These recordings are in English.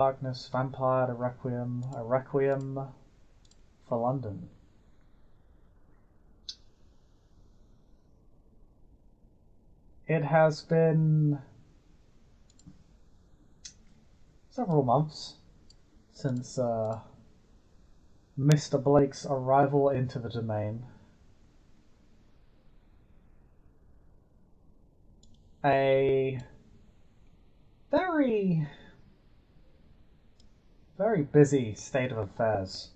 Darkness, Vampire, a Requiem for London. It has been several months since Mr. Blake's arrival into the domain. A very, very busy state of affairs.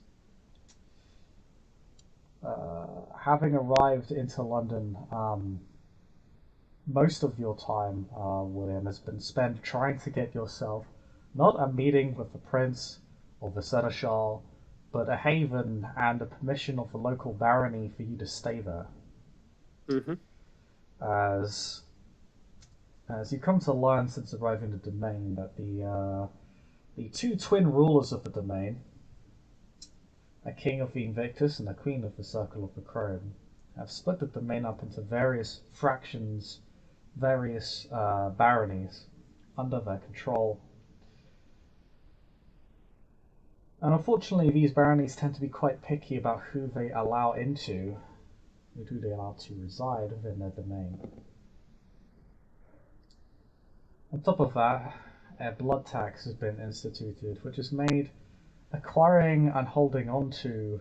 Having arrived into London, most of your time, William, has been spent trying to get yourself not a meeting with the prince or the seneschal, but a haven and the permission of the local barony for you to stay there. Mm-hmm. As you come to learn since arriving in the domain that the two twin rulers of the domain, a king of the Invictus and a queen of the Circle of the Crown, have split the domain up into various fractions, various baronies under their control. And unfortunately, these baronies tend to be quite picky about who they allow into, who they allow to reside within their domain. On top of that, a blood tax has been instituted, which has made acquiring and holding on to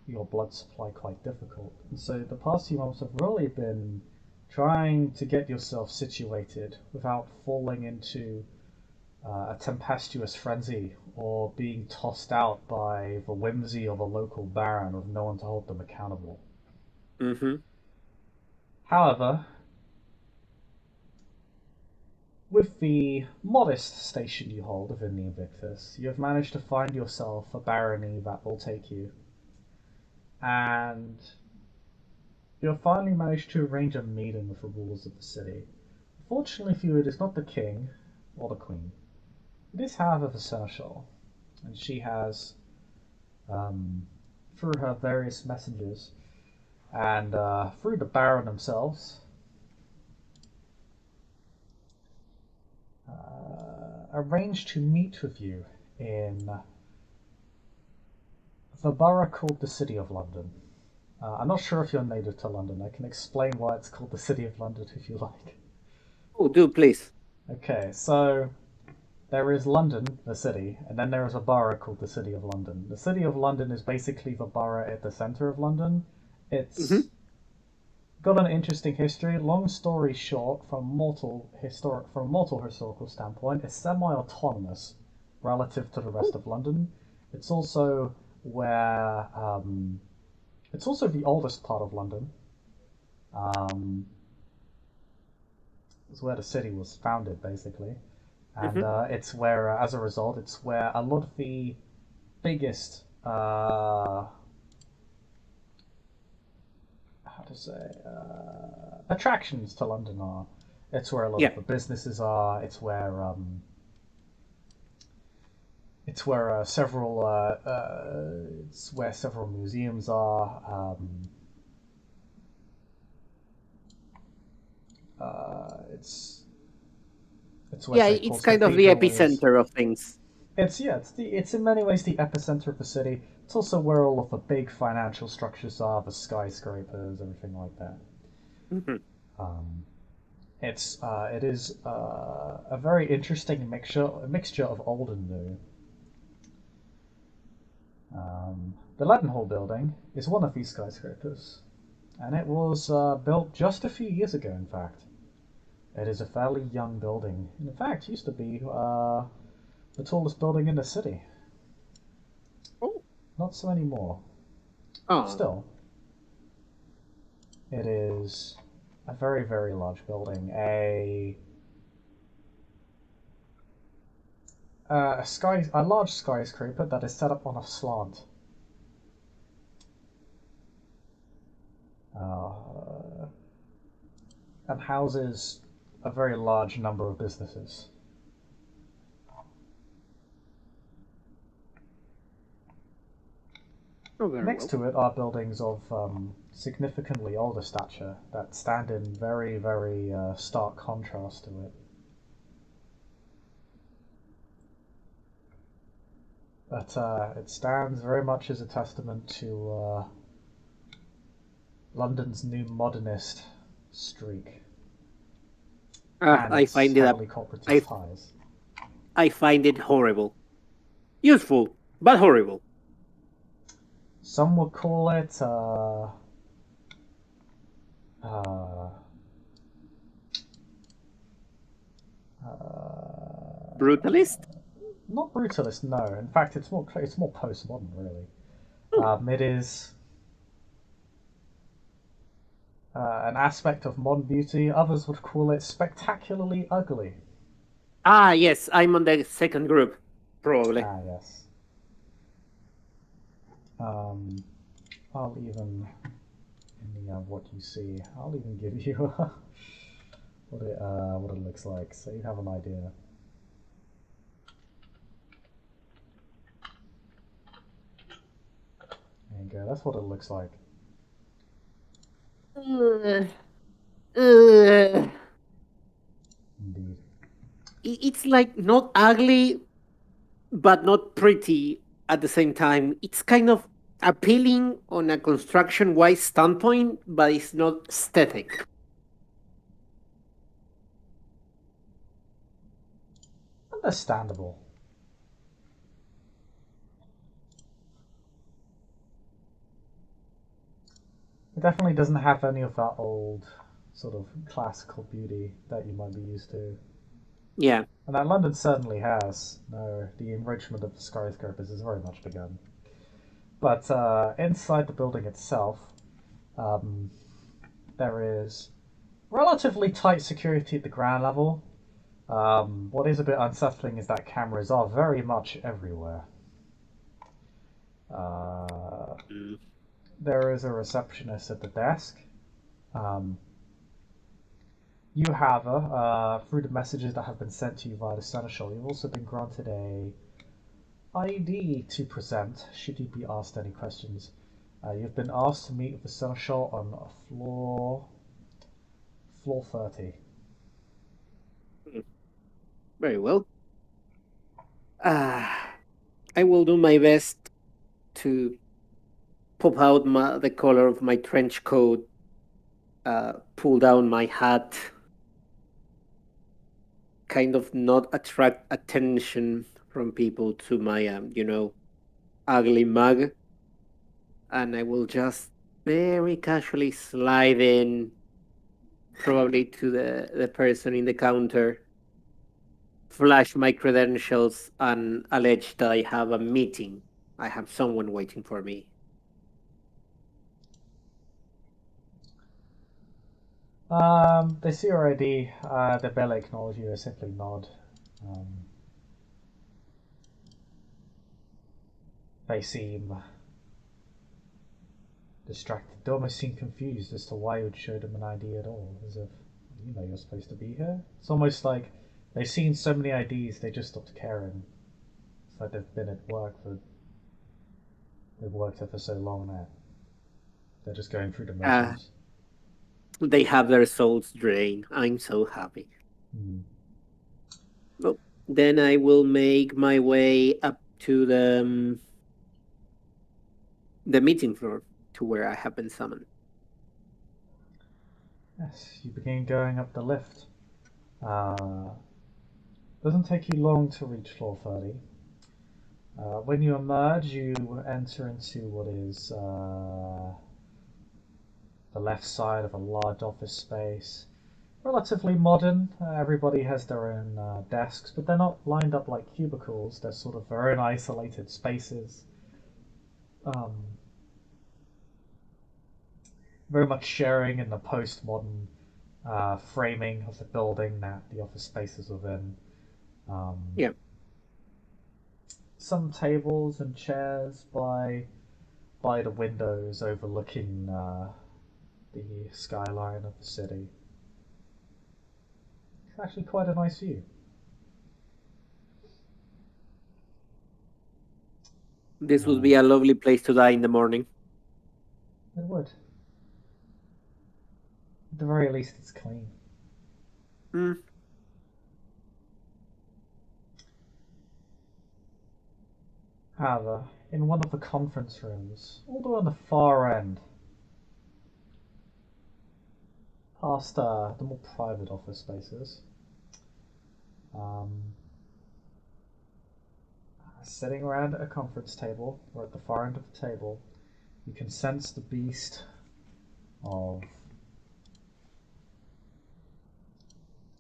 your blood supply quite difficult. And so the past few months have really been trying to get yourself situated without falling into a tempestuous frenzy or being tossed out by the whimsy of a local baron with no one to hold them accountable. Mm-hmm. However, with the modest station you hold within the Invictus, you have managed to find yourself a barony that will take you. And you have finally managed to arrange a meeting with the rulers of the city. Fortunately for you, it is not the king or the queen. It is, however, the Seneschal, and she has, through her various messengers and through the Baron themselves, arranged to meet with you in the borough called the City of London. I'm not sure if you're native to London. I can explain why it's called the City of London if you like. Oh, do please. Okay, so there is London, the city, and then there is a borough called the City of London. The City of London is basically the borough at the center of London. Mm-hmm. It's got an interesting history. Long story short, from a mortal historical standpoint, it's semi-autonomous relative to the rest Oh, of London. It's also where it's also the oldest part of London. Um, it's where the city was founded, basically. And mm-hmm. it's where, as a result, it's where a lot of the biggest, how to say, attractions to London are. It's where a lot Yeah. of the businesses are. It's where several museums are. It's where, Yeah, say, it's Paul's kind of the Cathedral is. epicenter of things. It's in many ways the epicenter of the city. It's also where all of the big financial structures are, the skyscrapers, everything like that. Mm-hmm. Um, it is a very interesting mixture of old and new. The Leadenhall building is one of these skyscrapers, and it was built just a few years ago. In fact, it is a fairly young building. In fact, it used to be the tallest building in the city. Oh. Not so anymore. Oh. Still, it is a very, very large building. A large skyscraper that is set up on a slant, uh, and houses a very large number of businesses. Oh, very Next well. to it are buildings of significantly older stature that stand in very, very stark contrast to it. But it stands very much as a testament to London's new modernist streak and I its find it heavily cooperative I ties. I find it horrible. Useful, but horrible. Some would call it uh, Brutalist? not brutalist. No, in fact, it's more postmodern, really. Hmm. It is an aspect of modern beauty. Others would call it spectacularly ugly. Ah, yes, I'm on the second group, probably. Ah, yes. Um, I'll even in the what you see. I'll even give you what it looks like, so you have an idea. There you go. That's what it looks like. Uh, uh, Indeed. it's like not ugly, but not pretty at the same time. It's kind of appealing on a construction wise standpoint, but it's not aesthetic. Understandable. It definitely doesn't have any of that old sort of classical beauty that you might be used to. Yeah. And that London certainly has. No, the enrichment of the skyscrapers has very much begun. But inside the building itself, um, there is relatively tight security at the ground level. What is a bit unsettling is that cameras are very much everywhere. Uh, Mm. there is a receptionist at the desk. Um, you have through the messages that have been sent to you via the Seneschal, you've also been granted a ID to present should you be asked any questions. You've been asked to meet with the Seneschal on floor 30. Very well. I will do my best to pop out the color of my trench coat, pull down my hat, kind of not attract attention from people to my, ugly mug. And I will just very casually slide in, probably to the person in the counter, flash my credentials, and allege that I have a meeting. I have someone waiting for me. They see your ID. They barely acknowledge you. They simply nod. Um, they seem distracted. They almost seem confused as to why you would show them an ID at all, as if you're supposed to be here. It's almost like they've seen so many IDs they just stopped caring. It's like they've been at work for they've worked there for so long now. They're just going through the Uh, motions. they have their souls drained. I'm so happy. Hmm. Well, then I will make my way up to the meeting floor, to where I have been summoned. Yes, you begin going up the lift. Uh, doesn't take you long to reach floor 30. When you emerge, you enter into what is the left side of a large office space. Relatively modern. Everybody has their own desks, but they're not lined up like cubicles. They're sort of very isolated spaces. Um, very much sharing in the postmodern framing of the building that the office spaces within. Um, Yeah. some tables and chairs by the windows overlooking the skyline of the city. It's actually quite a nice view. This would Uh, be a lovely place to die in the morning. it would. At the very least, it's clean. Mm. However, in one of the conference rooms, all the way on the far end, past the more private office spaces, um, sitting around a conference table, or at the far end of the table, you can sense the beast of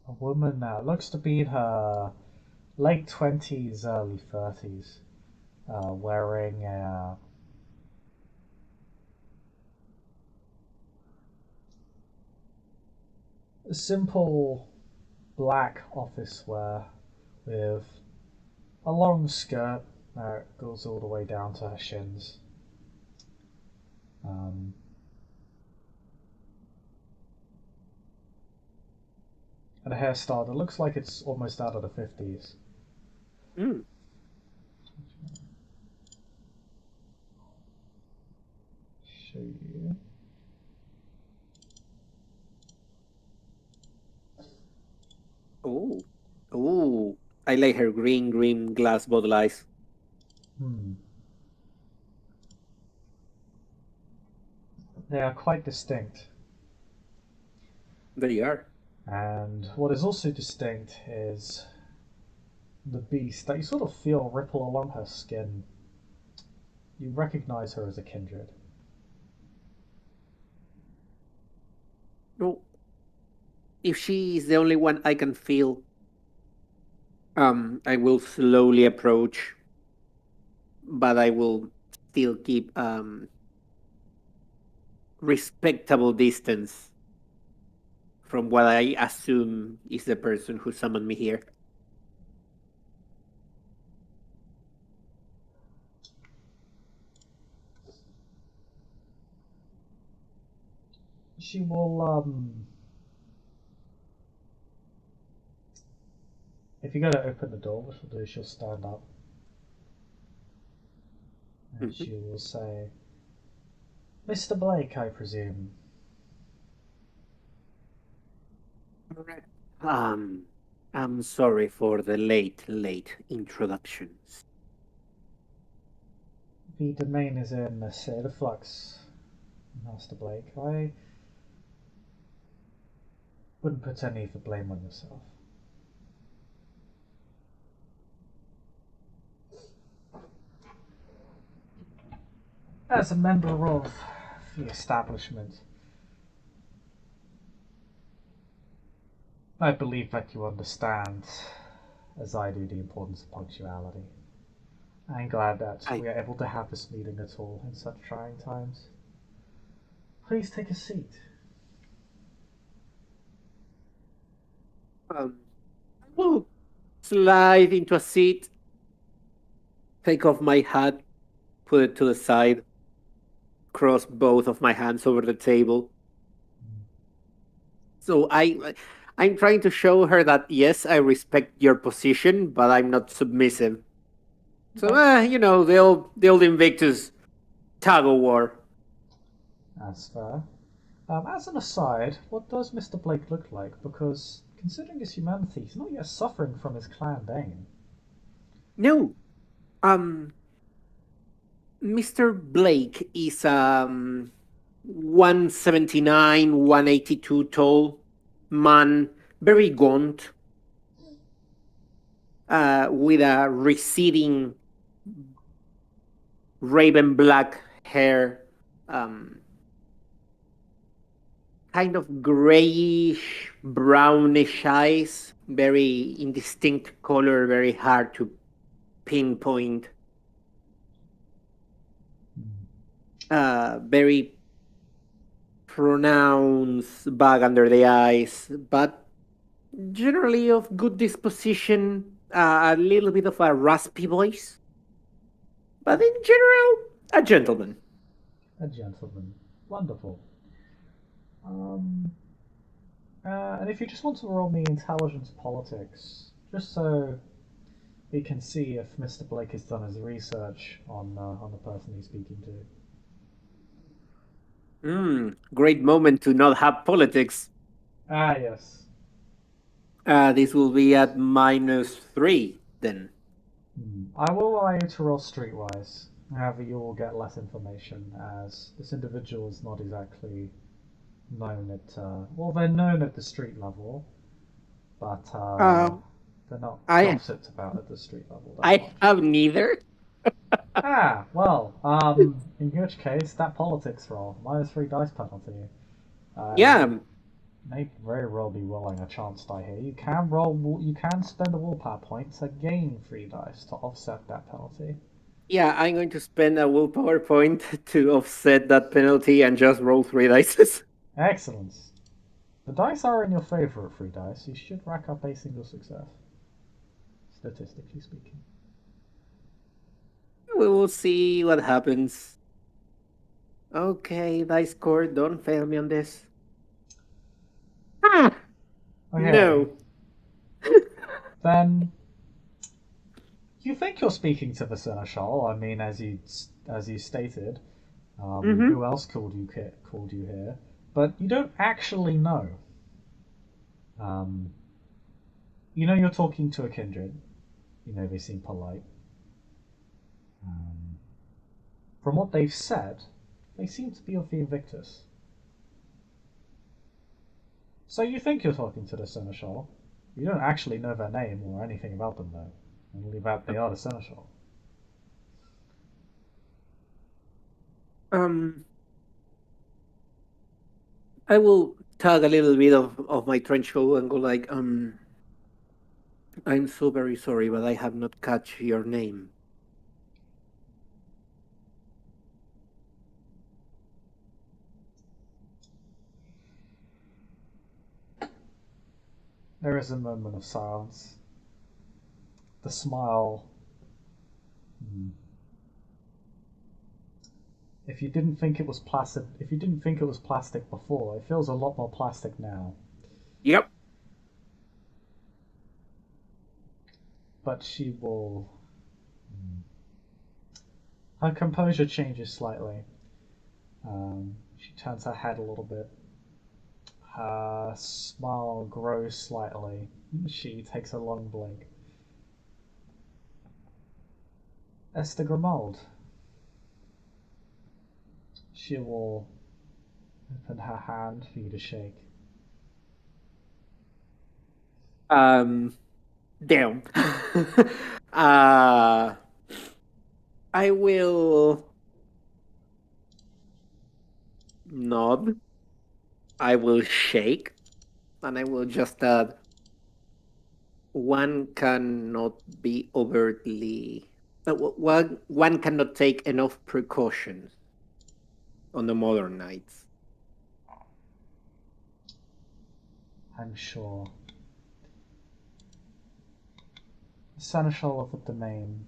a woman now. Looks to be in her late 20s, early 30s, wearing a simple black office wear with a long skirt that goes all the way down to her shins. Um, and a hairstyle that looks like it's almost out of the 50s. Mm. Show you. Oh, oh, I like her green glass bottle eyes. Hmm. They are quite distinct. There you are. And what is also distinct is the beast that you sort of feel ripple along her skin. You recognize her as a kindred. No, if she is the only one I can feel, I will slowly approach, but I will still keep respectable distance from what I assume is the person who summoned me here. She will, if you go to open the door, what she'll do is she'll stand up and Mhm. she will say, Mr. Blake, I presume. Alright. Um, I'm sorry for the late introductions. The domain is in a state of flux, Master Blake. I wouldn't put any of the blame on yourself. As a member of the establishment, I believe that you understand, as I do, the importance of punctuality. I'm glad that I we are able to have this meeting at all in such trying times. Please take a seat. um, I will slide into a seat, take off my hat, put it to the side, cross both of my hands over the table. So I'm trying to show her that yes, I respect your position, but I'm not submissive. So Okay. the old Invictus tug of war. That's fair. As an aside, what does Mr. Blake look like? Because considering his humanity, he's not yet suffering from his clan bane. No, um, Mr. Blake is 179, 182 tall man, very gaunt, with a receding raven black hair, um, kind of grayish, brownish eyes, very indistinct color, very hard to pinpoint. Very pronounced bag under the eyes, but generally of good disposition, a little bit of a raspy voice, but in general, a gentleman. A gentleman. Wonderful. Um, and if you just want to roll me intelligence politics, just so we can see if Mr. Blake has done his research on the person he's speaking to. Great moment to not have politics. Ah, yes. This will be at -3 then. I will allow you to roll streetwise. However, you will get less information as this individual is not exactly known at. Well, they're known at the street level, but Um, they're not I gossiped about at the street level that I much. have neither. Ah, well, in which case, that politics roll, -3 dice penalty. You Yeah, may very well be rolling a chance die here. You can roll, you can spend a willpower point to gain 3 dice to offset that penalty. yeah. I'm going to spend a willpower point to offset that penalty and just roll 3 dice. Excellent. The dice are in your favor at 3 dice. You should rack up a single success, statistically speaking. We will see what happens. Okay, dice court, don't fail me on this. Ah, Okay, no. then you think you're speaking to the Seneschal. I mean, as you stated, Mm-hmm. who else called you here? But you don't actually know. Um, you know you're talking to a kindred. You know they seem polite. Um, from what they've said, they seem to be of the Invictus. So you think you're talking to the Seneschal. You don't actually know their name or anything about them, though. Only that they are the Seneschal. Um, I will tug a little bit of my trench coat and go like, I'm so very sorry, but I have not catch your name. There is a moment of silence. The smile. Hmm. If you didn't think it was plastic before, it feels a lot more plastic now. Yep. But she will. Her composure changes slightly. She turns her head a little bit. Her smile grows slightly. She takes a long blink. Esther Grimald. She will open her hand for you to shake. Um, Damn. uh, I will nod. I will shake, and I will just add one cannot be overtly. One cannot take enough precautions on the modern nights. I'm sure. The Seneschal of the Domain,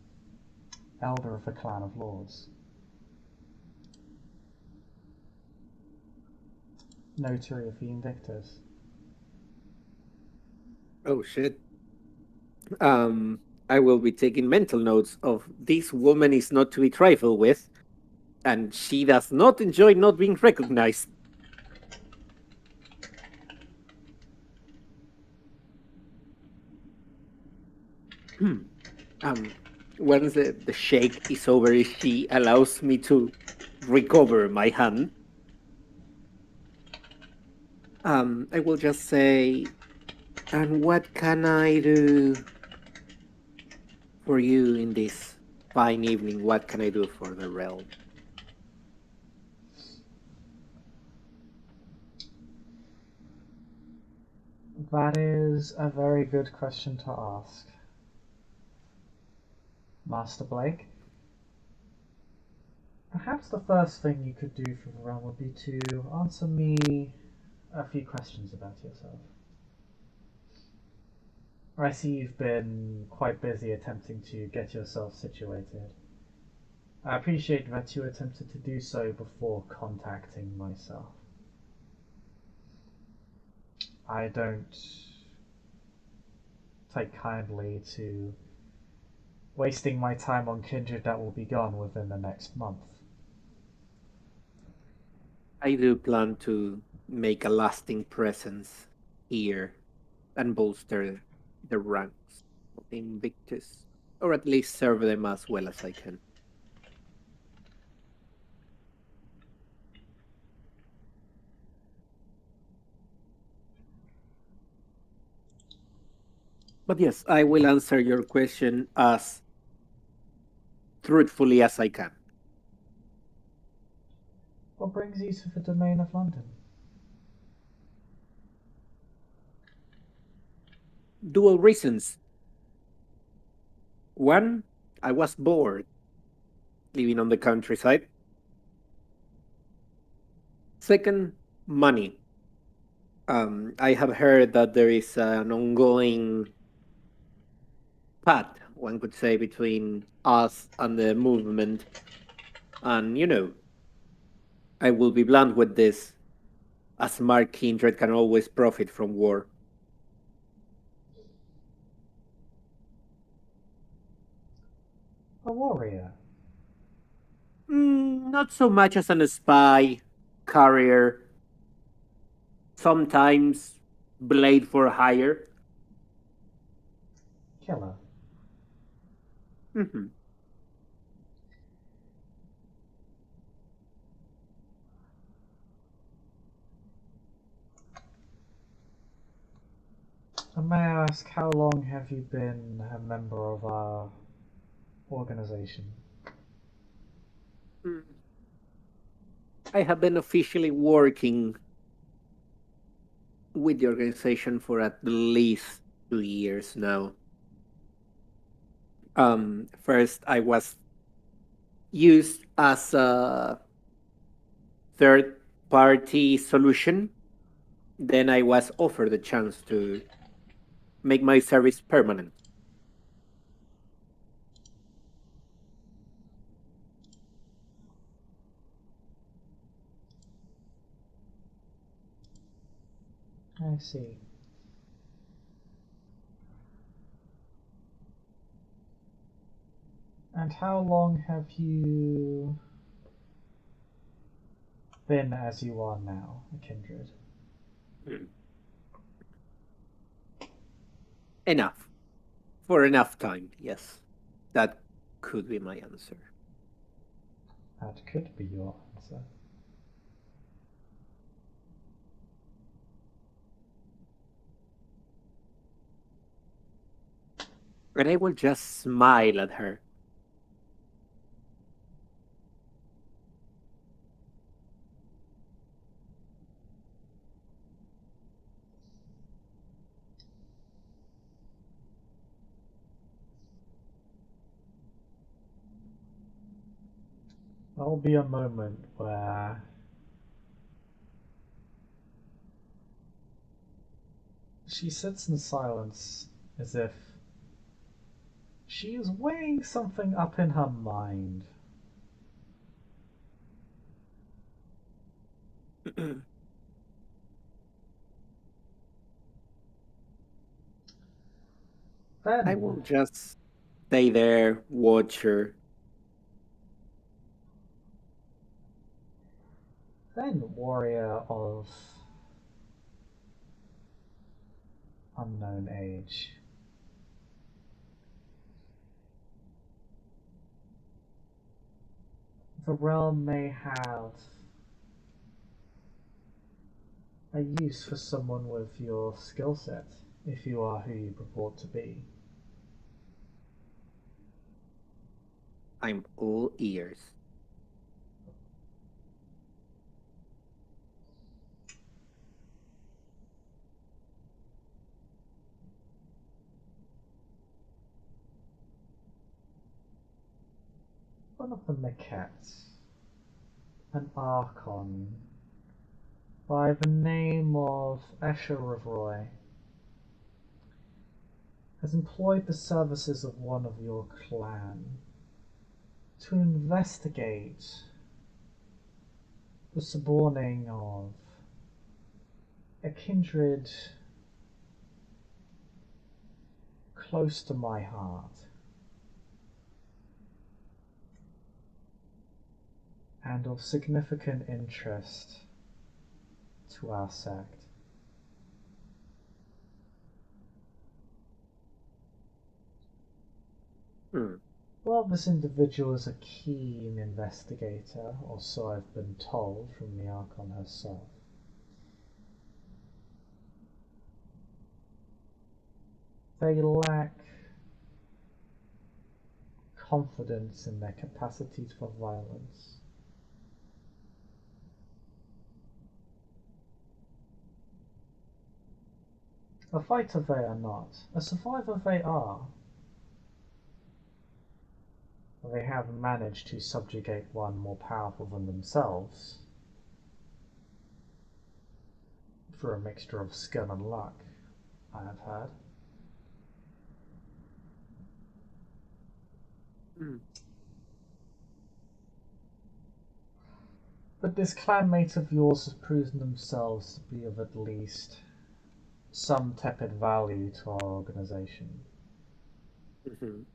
elder of the clan of lords. Notary of the Invictus. Oh shit. Um, I will be taking mental notes of this woman is not to be trifled with, and she does not enjoy not being recognized. um, Once the shake is over, she allows me to recover my hand. I will just say, and what can I do for you in this fine evening? What can I do for the realm? That is a very good question to ask, Master Blake. Perhaps the first thing you could do for the realm would be to answer me a few questions about yourself. I see you've been quite busy attempting to get yourself situated. I appreciate that you attempted to do so before contacting myself. I don't take kindly to wasting my time on kindred that will be gone within the next month. I do plan to make a lasting presence here and bolster the ranks of Invictus. or at least serve them as well as I can. But yes, I will answer your question as truthfully as I can. What brings you to the domain of London? Dual reasons. One, I was bored living on the countryside. Second, money. I have heard that there is an ongoing pact, one could say, between us and the movement. And, I will be blunt with this. A smart kindred can always profit from war. A warrior. Not so much as an spy, carrier, sometimes blade for hire. Killer. Mhm. And may I ask, how long have you been a member of our organization? Mm, I have been officially working with the organization for at least 2 years now. First, I was used as a third party solution. Then I was offered the chance to make my service permanent. I see. And how long have you been as you are now, a kindred? Mm. Enough. For enough time, yes. That could be my answer. That could be your answer. And I will just smile at her. There'll be a moment where she sits in silence as if she is weighing something up in her mind. I Then, will just stay there, watch her. warrior of unknown age. The realm may have a use for someone with your skill set, if you are who you purport to be. I'm all ears. One of the maquettes, an archon by the name of Escher Rivroy, has employed the services of one of your clan to investigate the suborning of a kindred close to my heart and of significant interest to our sect. Hmm. Well, this individual is a keen investigator, or so I've been told from the Archon herself. They lack confidence in their capacities for violence. A fighter they are not. A survivor they are. They have managed to subjugate one more powerful than themselves through a mixture of skill and luck, I have heard. Hmm. But this clanmate of yours has proven themselves to be of at least some tepid value to our organization, Mhm.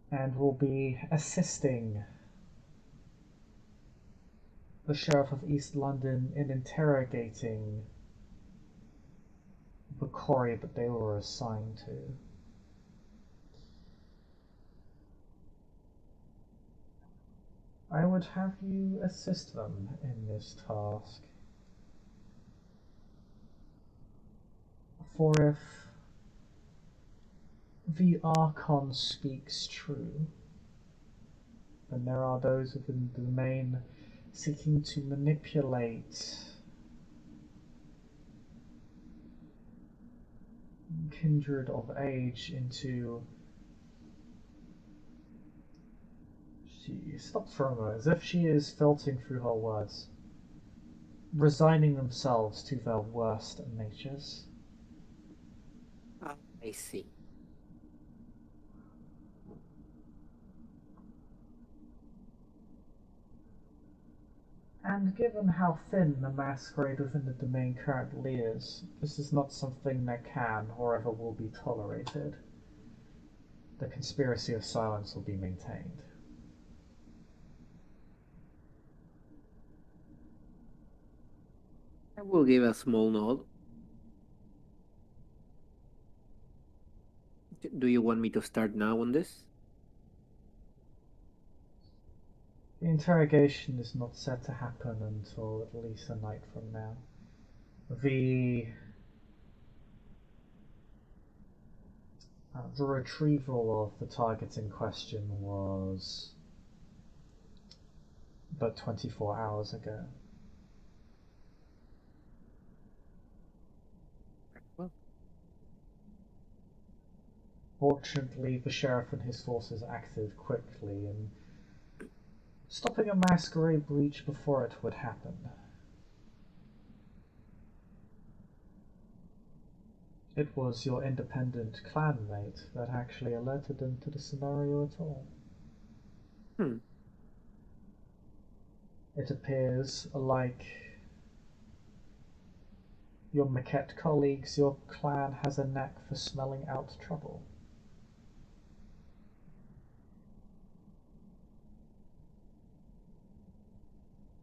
and will be assisting the Sheriff of East London in interrogating the quarry that they were assigned to. I would have you assist them in this task, for if the Archon speaks true, then there are those within the domain seeking to manipulate kindred of age into. She stops for a moment, as if she is filtering through her words, resigning themselves to their worst natures. Ah, I see. And given how thin the masquerade within the domain currently is, this is not something that can or ever will be tolerated. The conspiracy of silence will be maintained. I will give a small nod. Do you want me to start now on this? The interrogation is not set to happen until at least a night from now. The retrieval of the target in question was but 24 hours ago. Well, Fortunately, the sheriff and his forces acted quickly in stopping a masquerade breach before it would happen. It was your independent clanmate that actually alerted them to the scenario at all. hmm. It appears, like your maquette colleagues, your clan has a knack for smelling out trouble.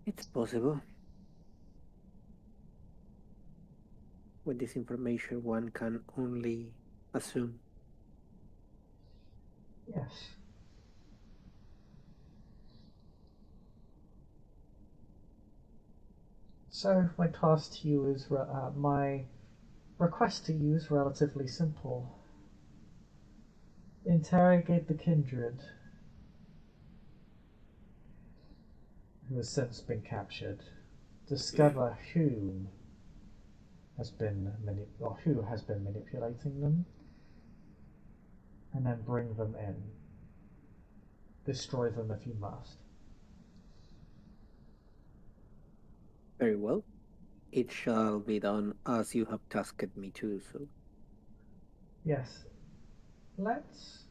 It's possible. With this information, one can only assume. Yes. So my task to you is my request to you is relatively simple. Interrogate the kindred, who has since been captured. Discover who has been manipulating them, and then bring them in. Destroy them if you must. Very well. It shall be done as you have tasked me to, so. Yes, let's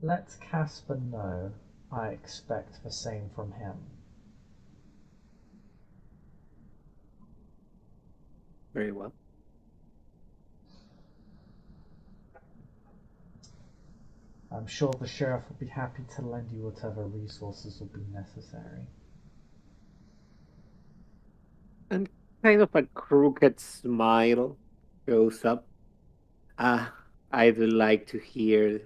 let Casper know I expect the same from him. Very well. I'm sure the sheriff will be happy to lend you whatever resources will be necessary. And kind of a crooked smile goes up. Ah, I'd like to hear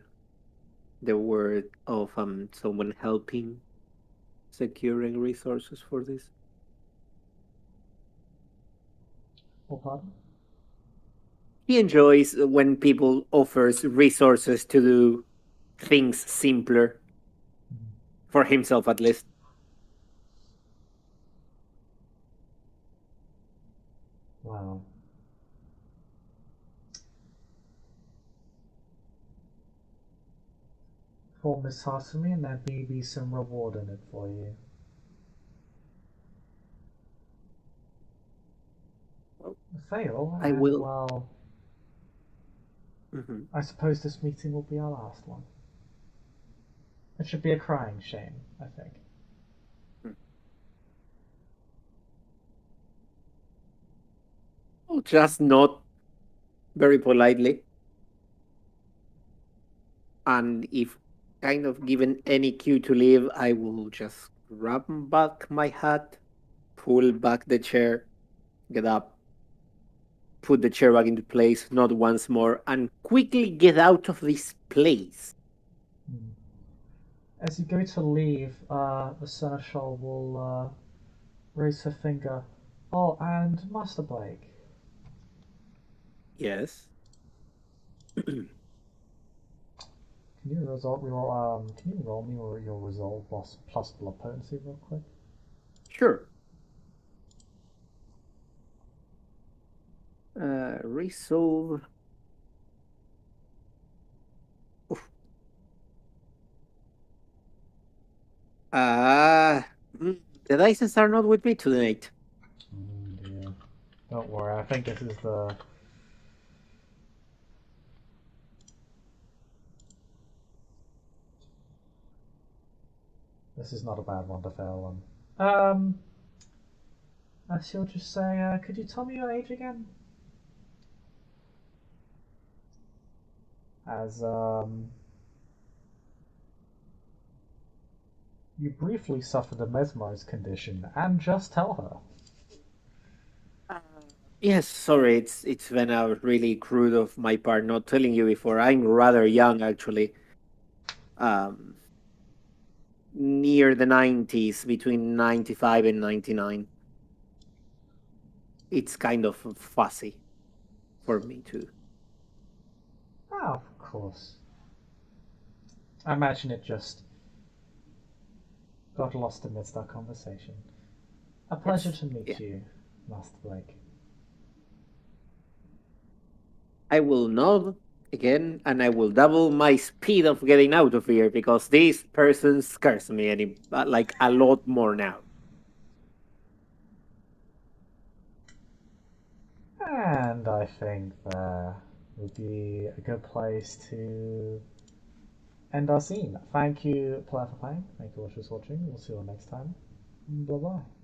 the word of someone helping securing resources for this. Or pardon? He enjoys when people offers resources to do things simpler for himself at least. Wow. For Miss Hasumi, and there may be some reward in it for you. Well, Fail, I and will. well, Mhm. I suppose this meeting will be our last one. It should be a crying shame, I think. Oh, just not very politely. And if kind of given any cue to leave, I will just grab back my hat, pull back the chair, get up, put the chair back into place, not once more, and quickly get out of this place. Hmm. As you go to leave, the Seneschal will raise her finger. Oh, and Master Blake, Yes. can you roll me your resolve plus blood potency real quick? Sure. Resolve. Oof. Ah, the dices are not with me tonight. Oh dear. Don't worry, I think this is the. This is not a bad one to fail on. I shall just say, could you tell me your age again? As you briefly suffered a mesmerized condition, and just tell her. Uh, yes, sorry, it's been a really crude of my part not telling you before. I'm rather young, actually. Um, Near the 90s, between 95 and 99. It's kind of fussy for me too. Oh, of course. I imagine it just got lost amidst our conversation. A pleasure Yes, to meet yeah. you, Master Blake. I will nod again and I will double my speed of getting out of here because this person scares me like a lot more now. And I think that would be a good place to end our scene. Thank you, Player for playing. Thank you all for watching. We'll see you all next time. Bye bye.